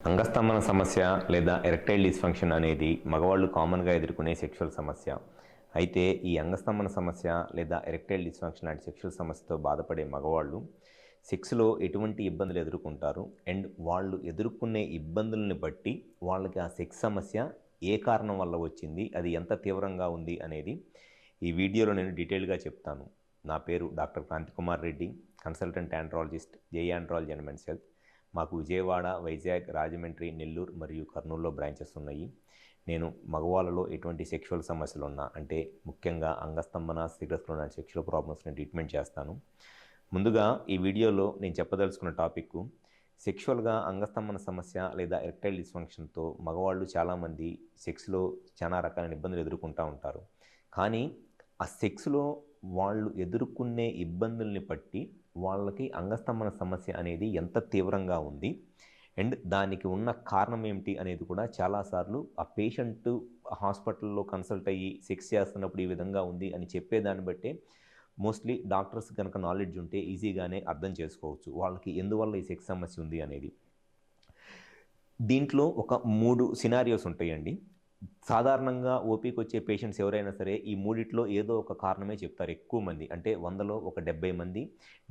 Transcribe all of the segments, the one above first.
అంగస్తంభన సమస్య లేదా erectile dysfunction అనేది మగవాళ్ళు కామన్గా ఎదుర్కొనే సెక్షువల్ సమస్య. అయితే ఈ అంగస్తంభన సమస్య లేదా ఎరెక్టైల్ డిస్ఫంక్షన్ లాంటి సెక్షువల్ సమస్యతో బాధపడే మగవాళ్ళు సెక్స్లో ఎటువంటి ఇబ్బందులు ఎదుర్కొంటారు అండ్ వాళ్ళు ఎదుర్కొనే ఇబ్బందుల్ని బట్టి వాళ్ళకి ఆ సెక్స్ సమస్య ఏ కారణం వల్ల వచ్చింది, అది ఎంత తీవ్రంగా ఉంది అనేది ఈ వీడియోలో నేను డీటెయిల్గా చెప్తాను. నా పేరు doctor Kranthi Kumar Reddy, consultant andrologist, JE andrology and men's health. మాకు విజయవాడ, వైజాగ్, రాజమండ్రి, నెల్లూరు మరియు కర్నూలులో బ్రాంచెస్ ఉన్నాయి. నేను మగవాళ్ళలో ఎటువంటి సెక్షువల్ సమస్యలు ఉన్నా, అంటే ముఖ్యంగా అంగస్తంభన, స్థిరస్లో ఉన్న సెక్షువల్ ప్రాబ్లమ్స్ని ట్రీట్మెంట్ చేస్తాను. ముందుగా ఈ వీడియోలో నేను చెప్పదలుచుకున్న టాపిక్, సెక్షువల్గా అంగస్తంభన సమస్య లేదా ఎరెక్టైల్ డిస్ఫంక్షన్తో మగవాళ్ళు చాలామంది సెక్స్లో చాలా రకాలైన ఇబ్బందులు ఎదుర్కొంటూ ఉంటారు. కానీ ఆ సెక్స్లో వాళ్ళు ఎదుర్కొనే ఇబ్బందుల్ని బట్టి వాళ్ళకి అంగస్తంభన సమస్య అనేది ఎంత తీవ్రంగా ఉంది అండ్ దానికి ఉన్న కారణం ఏమిటి అనేది కూడా చాలాసార్లు ఆ పేషెంట్ హాస్పిటల్లో కన్సల్ట్ అయ్యి సెక్స్ చేస్తున్నప్పుడు ఈ విధంగా ఉంది అని చెప్పేదాన్ని బట్టే మోస్ట్లీ డాక్టర్స్ కనుక నాలెడ్జ్ ఉంటే ఈజీగానే అర్థం చేసుకోవచ్చు వాళ్ళకి ఎందువల్ల ఈ సెక్స్ సమస్య ఉంది అనేది. దీంట్లో ఒక 3 సినారియోస్ ఉంటాయండి. సాధారణంగా ఓపీకి వచ్చే పేషెంట్స్ ఎవరైనా సరే ఈ మూడిట్లో ఏదో ఒక కారణమే చెప్తారు. ఎక్కువ మంది, అంటే 100లో ఒక 70 మంది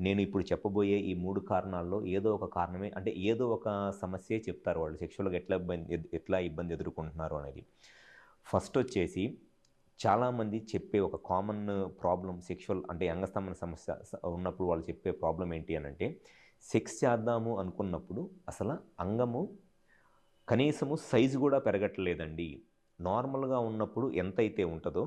నేను ఇప్పుడు చెప్పబోయే ఈ 3 కారణాల్లో ఏదో ఒక కారణమే, అంటే ఏదో ఒక సమస్యే చెప్తారు వాళ్ళు సెక్షువల్గా ఎట్లా ఇబ్బంది ఎదుర్కొంటున్నారు అనేది. ఫస్ట్ వచ్చేసి చాలామంది చెప్పే ఒక కామన్ ప్రాబ్లం సెక్షువల్ అంటే అంగస్తంభన సమస్య ఉన్నప్పుడు వాళ్ళు చెప్పే ప్రాబ్లం ఏంటి అని అంటే, సెక్స్ చేద్దాము అనుకున్నప్పుడు అసలు అంగము కనీసము సైజు కూడా పెరగట్లేదండి. నార్మల్గా ఉన్నప్పుడు ఎంతైతే ఉంటుందో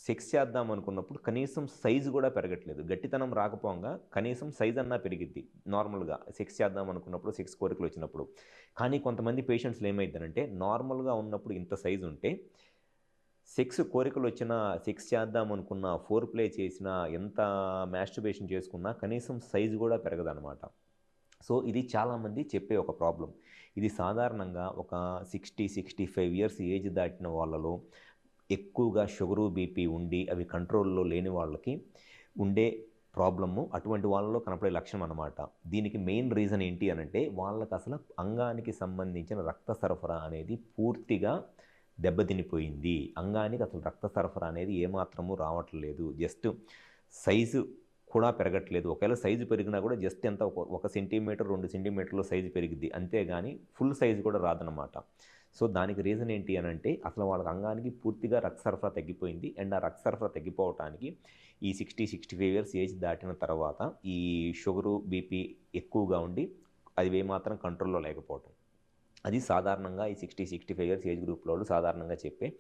సెక్స్ చేద్దాం అనుకున్నప్పుడు కనీసం సైజు కూడా పెరగట్లేదు. గట్టితనం రాకపోగా కనీసం సైజ్ అన్నా పెరిగిద్ది నార్మల్గా సెక్స్ చేద్దాం అనుకున్నప్పుడు, సెక్స్ కోరికలు వచ్చినప్పుడు. కానీ కొంతమంది పేషెంట్స్లో ఏమైందనంటే నార్మల్గా ఉన్నప్పుడు ఇంత సైజు ఉంటే సెక్స్ కోరికలు వచ్చినా, సెక్స్ చేద్దాం అనుకున్నా, ఫోర్ ప్లే చేసినా, ఎంత మాస్టర్బేషన్ చేసుకున్నా కనీసం సైజు కూడా పెరగదనమాట. సో ఇది చాలామంది చెప్పే ఒక ప్రాబ్లం. ఇది సాధారణంగా ఒక 60-65 ఇయర్స్ ఏజ్ దాటిన వాళ్ళలో ఎక్కువగా షుగరు, బీపీ ఉండి అవి కంట్రోల్లో లేని వాళ్ళకి ఉండే ప్రాబ్లము, అటువంటి వాళ్ళలో కనపడే లక్షణం అన్నమాట. దీనికి మెయిన్ రీజన్ ఏంటి అనంటే వాళ్ళకి అసలు అంగానికి సంబంధించిన రక్త సరఫరా అనేది పూర్తిగా దెబ్బతినిపోయింది. అంగానికి అసలు రక్త సరఫరా అనేది ఏమాత్రము రావట్లేదు. జస్ట్ సైజు కూడా పెరగట్లేదు. ఒకవేళ సైజు పెరిగినా కూడా జస్ట్ ఎంత 1 సెంటీమీటర్ 2 సెంటీమీటర్లు సైజు పెరిగిద్ది, అంతేగాని ఫుల్ సైజు కూడా రాదనమాట. సో దానికి రీజన్ ఏంటి అని అంటే అసలు వాళ్ళకి అంగానికి పూర్తిగా రక్త సరఫరా తగ్గిపోయింది. అండ్ ఆ రక్త సరఫరా తగ్గిపోవటానికి ఈ 60-65 ఇయర్స్ ఏజ్ దాటిన తర్వాత ఈ షుగరు, బీపీ ఎక్కువగా ఉండి అది ఏమాత్రం కంట్రోల్లో లేకపోవటం, అది సాధారణంగా ఈ 60-65 ఇయర్స్ ఏజ్ గ్రూప్లో వాళ్ళు సాధారణంగా చెప్పే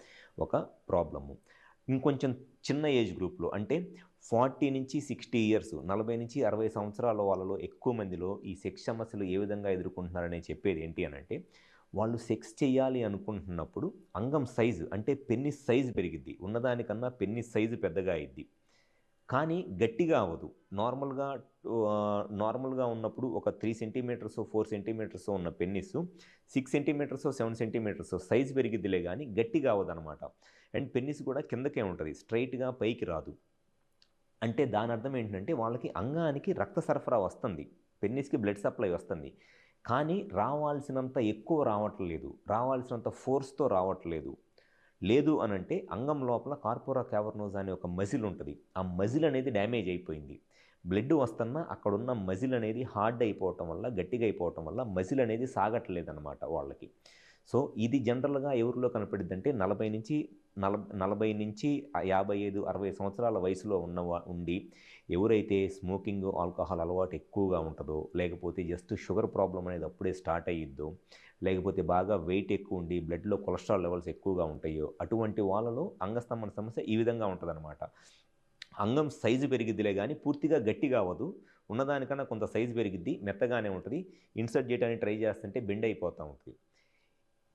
ఒక ప్రాబ్లము. ఇంకొంచెం చిన్న ఏజ్ గ్రూప్లో అంటే 40-60 ఇయర్స్, 40-60 సంవత్సరాల వాళ్ళలో ఎక్కువ మందిలో ఈ సెక్స్ సమస్యలు ఏ విధంగా ఎదుర్కొంటున్నారని చెప్పేది ఏంటి అని అంటే, వాళ్ళు సెక్స్ చేయాలి అనుకుంటున్నప్పుడు అంగం సైజు అంటే పెన్నిస్ సైజు పెరిగిద్ది, ఉన్నదానికన్నా పెన్నిస్ సైజు పెద్దగా అయింది, కానీ గట్టిగా అవ్వదు. నార్మల్గా ఉన్నప్పుడు ఒక 3 సెంటీమీటర్స్ 4 సెంటీమీటర్స్ ఉన్న పెన్నిస్ 6 సెంటీమీటర్స్ 7 సెంటీమీటర్స్ సైజు పెరిగిద్దిలే కానీ గట్టిగా అవ్వదనమాట. అండ్ పెన్నిస్ కూడా కిందకే ఉంటుంది, స్ట్రైట్గా పైకి రాదు. అంటే దాని అర్థం ఏంటంటే వాళ్ళకి అంగానికి రక్త సరఫరా వస్తుంది, పెన్నిస్కి బ్లడ్ సప్లై వస్తుంది, కానీ రావాల్సినంత ఎక్కువ రావట్లేదు, రావాల్సినంత ఫోర్స్తో రావట్లేదు. లేదు అనంటే అంగం లోపల కార్పోరా క్యావర్నోస్ అనే ఒక మజిల్ ఉంటుంది, ఆ మజిల్ అనేది డ్యామేజ్ అయిపోయింది. బ్లడ్ వస్తున్నా అక్కడున్న మజిల్ అనేది హార్డ్ అయిపోవటం వల్ల, గట్టిగా అయిపోవటం వల్ల మజిల్ అనేది సాగట్లేదన్నమాట వాళ్ళకి. సో ఇది జనరల్గా ఎవరిలో కనపడిద్దంటే 40-55-60 సంవత్సరాల వయసులో ఉండి ఎవరైతే స్మోకింగ్, ఆల్కహాల్ అలవాటు ఎక్కువగా ఉంటుందో, లేకపోతే జస్ట్ షుగర్ ప్రాబ్లం అనేది అప్పుడే స్టార్ట్ అయ్యిద్దో, లేకపోతే బాగా వెయిట్ ఎక్కువ ఉండి బ్లడ్లో కొలెస్ట్రాల్ లెవెల్స్ ఎక్కువగా ఉంటాయో, అటువంటి వాళ్ళలో అంగస్తంభన సమస్య ఈ విధంగా ఉంటుందన్నమాట. అంగం సైజు పెరిగిద్దిలే కానీ పూర్తిగా గట్టిగా అవ్వదు, ఉన్నదానికన్నా కొంత సైజు పెరిగిద్ది, మెత్తగానే ఉంటుంది, ఇన్సర్ట్ చేయడానికి ట్రై చేస్తుంటే బెండ్ అయిపోతూ ఉంటుంది.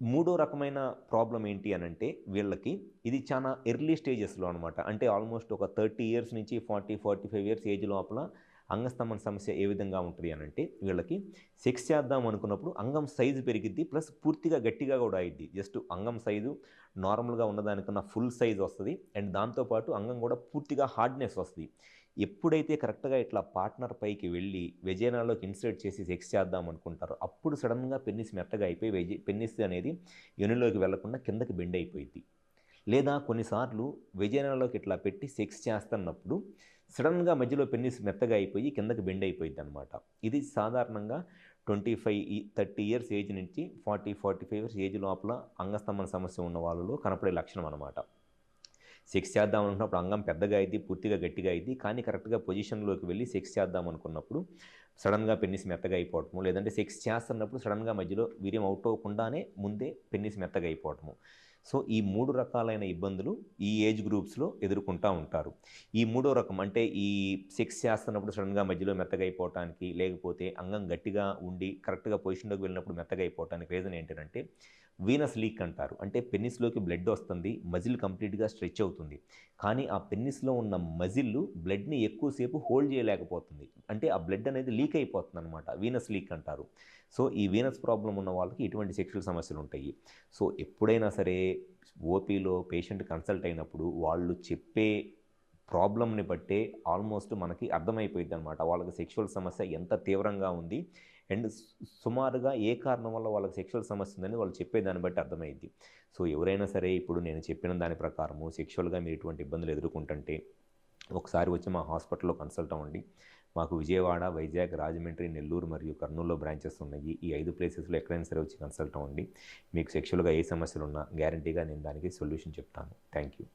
మూడో రకమైన ప్రాబ్లం ఏంటి అనంటే వీళ్ళకి ఇది చాలా ఎర్లీ స్టేజెస్లో అనమాట. అంటే ఆల్మోస్ట్ ఒక 30 ఇయర్స్ నుంచి 40-45 ఇయర్స్ ఏజ్ లోపల అంగస్తంభన సమస్య ఏ విధంగా ఉంటుంది అనంటే, వీళ్ళకి సెక్స్ చేద్దాం అనుకున్నప్పుడు అంగం సైజు పెరిగిద్ది, ప్లస్ పూర్తిగా గట్టిగా కూడా అయ్యిద్ది. జస్ట్ అంగం సైజు నార్మల్గా ఉన్నదానికన్నా ఫుల్ సైజు వస్తుంది, అండ్ దాంతోపాటు అంగం కూడా పూర్తిగా హార్డ్నెస్ వస్తుంది. ఎప్పుడైతే కరెక్ట్‌గా ఇట్లా పార్ట్నర్ పైకి వెళ్ళి వెజైనాలోకి ఇన్సర్ట్ చేసి సెక్స్ చేద్దాం అనుకుంటారో, అప్పుడు సడెన్‌గా పెన్నిస్ మెత్తగా అయిపోయి పెన్నిస్ అనేది యోనిలోకి వెళ్ళకుండా కిందకి బెండ్ అయిపోయిద్ది. లేదా కొన్నిసార్లు వెజైనాలోకి ఇట్లా పెట్టి సెక్స్ చేస్తున్నప్పుడు సడెన్‌గా మధ్యలో పెన్నిస్ మెత్తగా అయిపోయి కిందకి బెండ్ అయిపోయిద్దనమాట. ఇది సాధారణంగా 30 ఇయర్స్ ఏజ్ నుంచి 45 ఇయర్స్ ఏజ్ లోపల అంగస్తంభన సమస్య ఉన్న వాళ్ళలో కనపడే లక్షణం అనమాట. సెక్స్ చేద్దాం అనుకున్నప్పుడు అంగం పెద్దగా అయ్యిద్ది, పూర్తిగా గట్టిగా అయ్యిద్ది. కానీ కరెక్ట్‌గా పొజిషన్‌లోకి వెళ్ళి సెక్స్ చేద్దాం అనుకున్నప్పుడు సడెన్‌గా పెన్నిస్ మెత్తగా అయిపోవటము, లేదంటే సెక్స్ చేస్తున్నప్పుడు సడెన్‌గా మధ్యలో వీర్యం ఔట్ అవ్వకుండానే ముందే పెన్నిస్ మెత్తగా అయిపోవటము. సో, ఈ 3 రకాలైన ఇబ్బందులు ఈ ఏజ్ గ్రూప్స్‌లో ఎదుర్కొంటా ఉంటారు. ఈ మూడో రకం అంటే ఈ సెక్స్ చేస్తున్నప్పుడు సడెన్‌గా మధ్యలో మెత్తగా అయిపోవటానికి, లేకపోతే అంగం గట్టిగా ఉండి కరెక్ట్‌గా పొజిషన్‌లోకి వెళ్ళినప్పుడు మెత్తగా అయిపోవటానికి రీజన్ ఏంటంటే వీనస్ లీక్ అంటారు. అంటే పెన్నిస్‌లోకి బ్లడ్ వస్తుంది. మజిల్ కంప్లీట్‌గా స్ట్రెచ్ అవుతుంది. కానీ ఆ పెన్నిస్‌లో ఉన్న మజిల్ బ్లడ్‌ని ఎక్కువ సేపు హోల్డ్ చేయలేకపోతుంది. అంటే ఆ బ్లడ్ అనేది లీక్ అయిపోతుందనమాట. వీనస్ లీక్ అంటారు. సో, ఈ వీనస్ ప్రాబ్లమ్ ఉన్న వాళ్ళకి ఇటువంటి సెక్షువల్ సమస్యలుంటాయి. సో, ఎప్పుడైనా సరే ఓపీలో పేషెంట్ కన్సల్ట్ అయినప్పుడు వాళ్ళు చెప్పే ప్రాబ్లమ్‌ని బట్టే ఆల్మోస్ట్ మనకి అర్థమైపోయిద్దనమాట. వాళ్ళకి సెక్షువల్ సమస్య ఎంత తీవ్రంగా ఉంది అండ్ సుమారుగా ఏ కారణం వల్ల వాళ్ళకి సెక్షువల్ సమస్య ఉందని వాళ్ళు చెప్పేదాన్ని బట్టి అర్థమైద్ది. సో, ఎవరైనా సరే ఇప్పుడు నేను చెప్పిన దాని ప్రకారము సెక్షువల్‌గా మీరు ఇటువంటి ఇబ్బందులు ఎదుర్కొంటుంటే ఒకసారి వచ్చి మా హాస్పిటల్‌లో కన్సల్ట్ అవ్వండి. మాకు విజయవాడ, వైజాగ్, రాజమండ్రి, నెల్లూరు మరియు కర్నూలులో బ్రాంచెస్ ఉన్నాయి. ఈ 5 ప్లేసెస్‌లో ఎక్కడైనా సరే వచ్చి కన్సల్ట్ అవ్వండి. మీకు సెక్షువల్‌గా ఏ సమస్యలున్నా గ్యారంటీగా నేను దానికి సొల్యూషన్ చెప్తాను. Thank you.